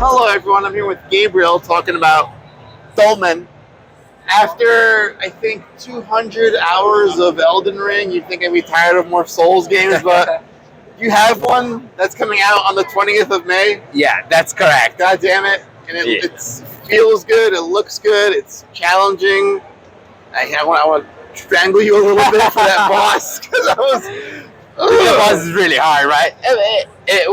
Hello everyone, I'm here with Gabriel talking about Dolmen. After, I think, 200 hours of Elden Ring, you'd think I'd be tired of more Souls games, but you have one that's coming out on the 20th of May. Yeah, that's correct. God damn it. And it feels good, it looks good, it's challenging. I want to strangle you a little bit for that boss, because that was... The boss is really hard, right?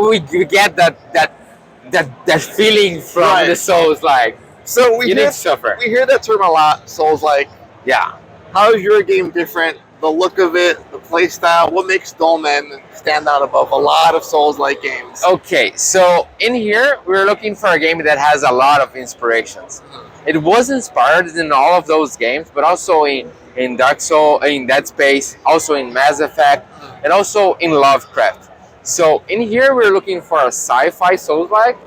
We get that feeling from the Souls, like, so you need to suffer. We hear that term a lot, Souls-like. Yeah. How is your game different? The look of it, the play style, what makes Dolmen stand out above a lot of Souls-like games? Okay, so in here, we're looking for a game that has a lot of inspirations. It was inspired in all of those games, but also in Dark Souls, in Dead Space, also in Mass Effect, and also in Lovecraft. So in here, we're looking for a sci-fi Souls-like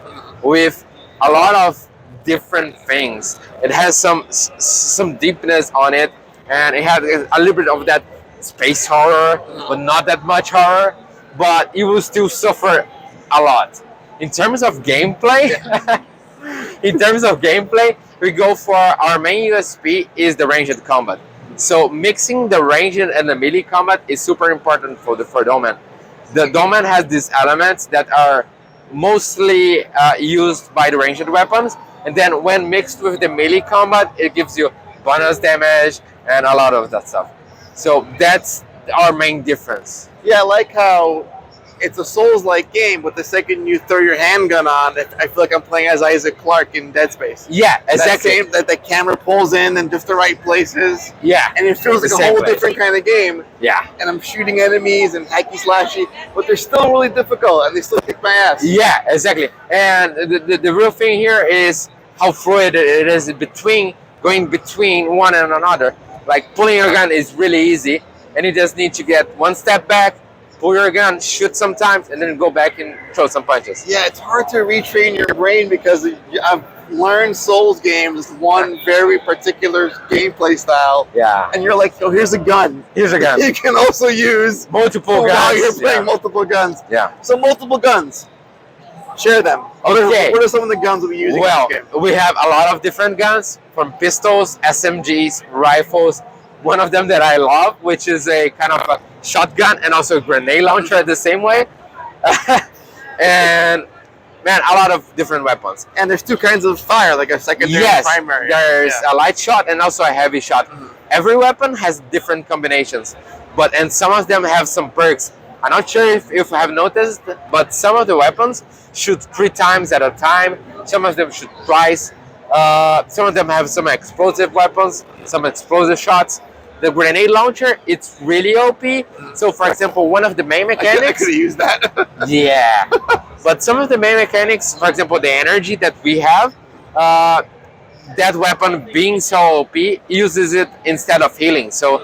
with a lot of different things. It has some deepness on it, and it has a little bit of that space horror, but not that much horror. But you will still suffer a lot. In terms of gameplay, we go for our main USP is the ranged combat. So mixing the ranged and the melee combat is super important for Dolmen. The Dolmen has these elements that are mostly used by the ranged weapons, and then when mixed with the melee combat, it gives you bonus damage and a lot of that stuff. So that's our main difference. Yeah, I like how it's a Souls-like game, but the second you throw your handgun on, I feel like I'm playing as Isaac Clarke in Dead Space. Yeah, exactly. That the camera pulls in just the right places. Yeah. And it feels like a whole different kind of game. Yeah. And I'm shooting enemies and hacky slashy, but they're still really difficult and they still kick my ass. Yeah, exactly. And the real thing here is how fluid it is going between one and another. Like pulling your gun is really easy, and you just need to get one step back, pull your gun, shoot sometimes, and then go back and throw some punches. Yeah, it's hard to retrain your brain because I've learned Souls games one very particular gameplay style. Yeah. And you're like, oh, here's a gun. Here's a gun. You can also use multiple guns. While you're playing multiple guns. Yeah. So multiple guns. Share them. Okay. What are some of the guns we'll be using? Well, in this game? we have a lot of different guns, from pistols, SMGs, rifles. One of them that I love, which is a kind of a shotgun and also a grenade launcher at the same way. And man, a lot of different weapons. And there's two kinds of fire, like a secondary and primary. There's a light shot and also a heavy shot. Every weapon has different combinations, and some of them have some perks. I'm not sure if you have noticed, but some of the weapons shoot 3 times at a time. Some of them shoot twice. Some of them have some explosive weapons, some explosive shots. The grenade launcher, it's really OP. So, for example, one of the main mechanics... I could have used that. Yeah. But some of the main mechanics, for example, the energy that we have, that weapon being so OP uses it instead of healing. So,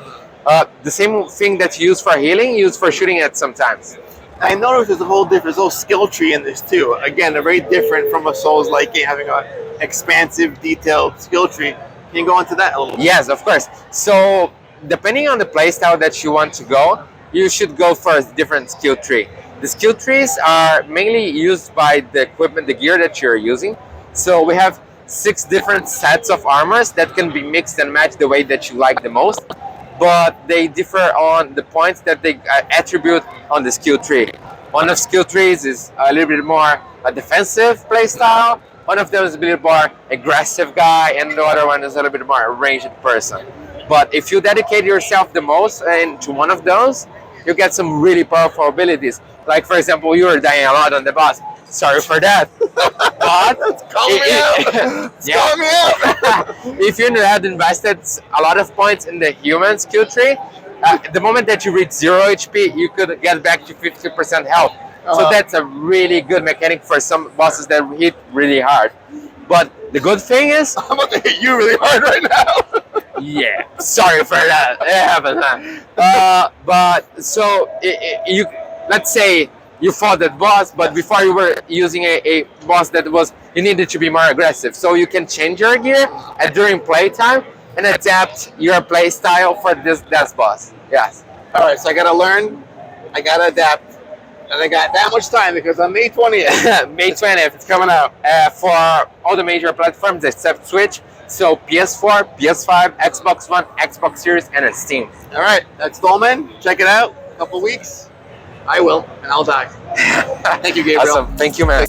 the same thing that's used for healing, used for shooting at sometimes. I noticed there's a whole skill tree in this too. Again, they're very different from a Souls-like game, having an expansive, detailed skill tree. Can you go into that a little bit? Yes, of course. So, depending on the playstyle that you want to go, you should go for a different skill tree. The skill trees are mainly used by the equipment, the gear that you're using. So we have 6 different sets of armors that can be mixed and matched the way that you like the most, but they differ on the points that they attribute on the skill tree. One of skill trees is a little bit more a defensive playstyle. One of them is a bit more aggressive guy, and the other one is a little bit more a ranged person. But if you dedicate yourself the most to one of those, you get some really powerful abilities. Like, for example, you were dying a lot on the boss. Sorry for that. But call me out. Call me out. If you had invested a lot of points in the human skill tree, the moment that you reach 0 HP, you could get back to 50% health. So that's a really good mechanic for some bosses that hit really hard. But the good thing is... I'm about to hit you really hard right now. Yeah, sorry for that. It happened, huh? But so let's say you fought that boss, but before you were using a boss that you needed to be more aggressive. So you can change your gear during playtime and adapt your play style for this boss. Yes. All right, so I gotta learn, I gotta adapt. And I got that much time because on May 20th, May 20th. it's coming out. For all the major platforms except Switch. So PS4, PS5, Xbox One, Xbox Series, and Steam. All right, that's Dolmen. Check it out. A couple weeks. I will, and I'll die. Thank you, Gabriel. Awesome. Thank you, man.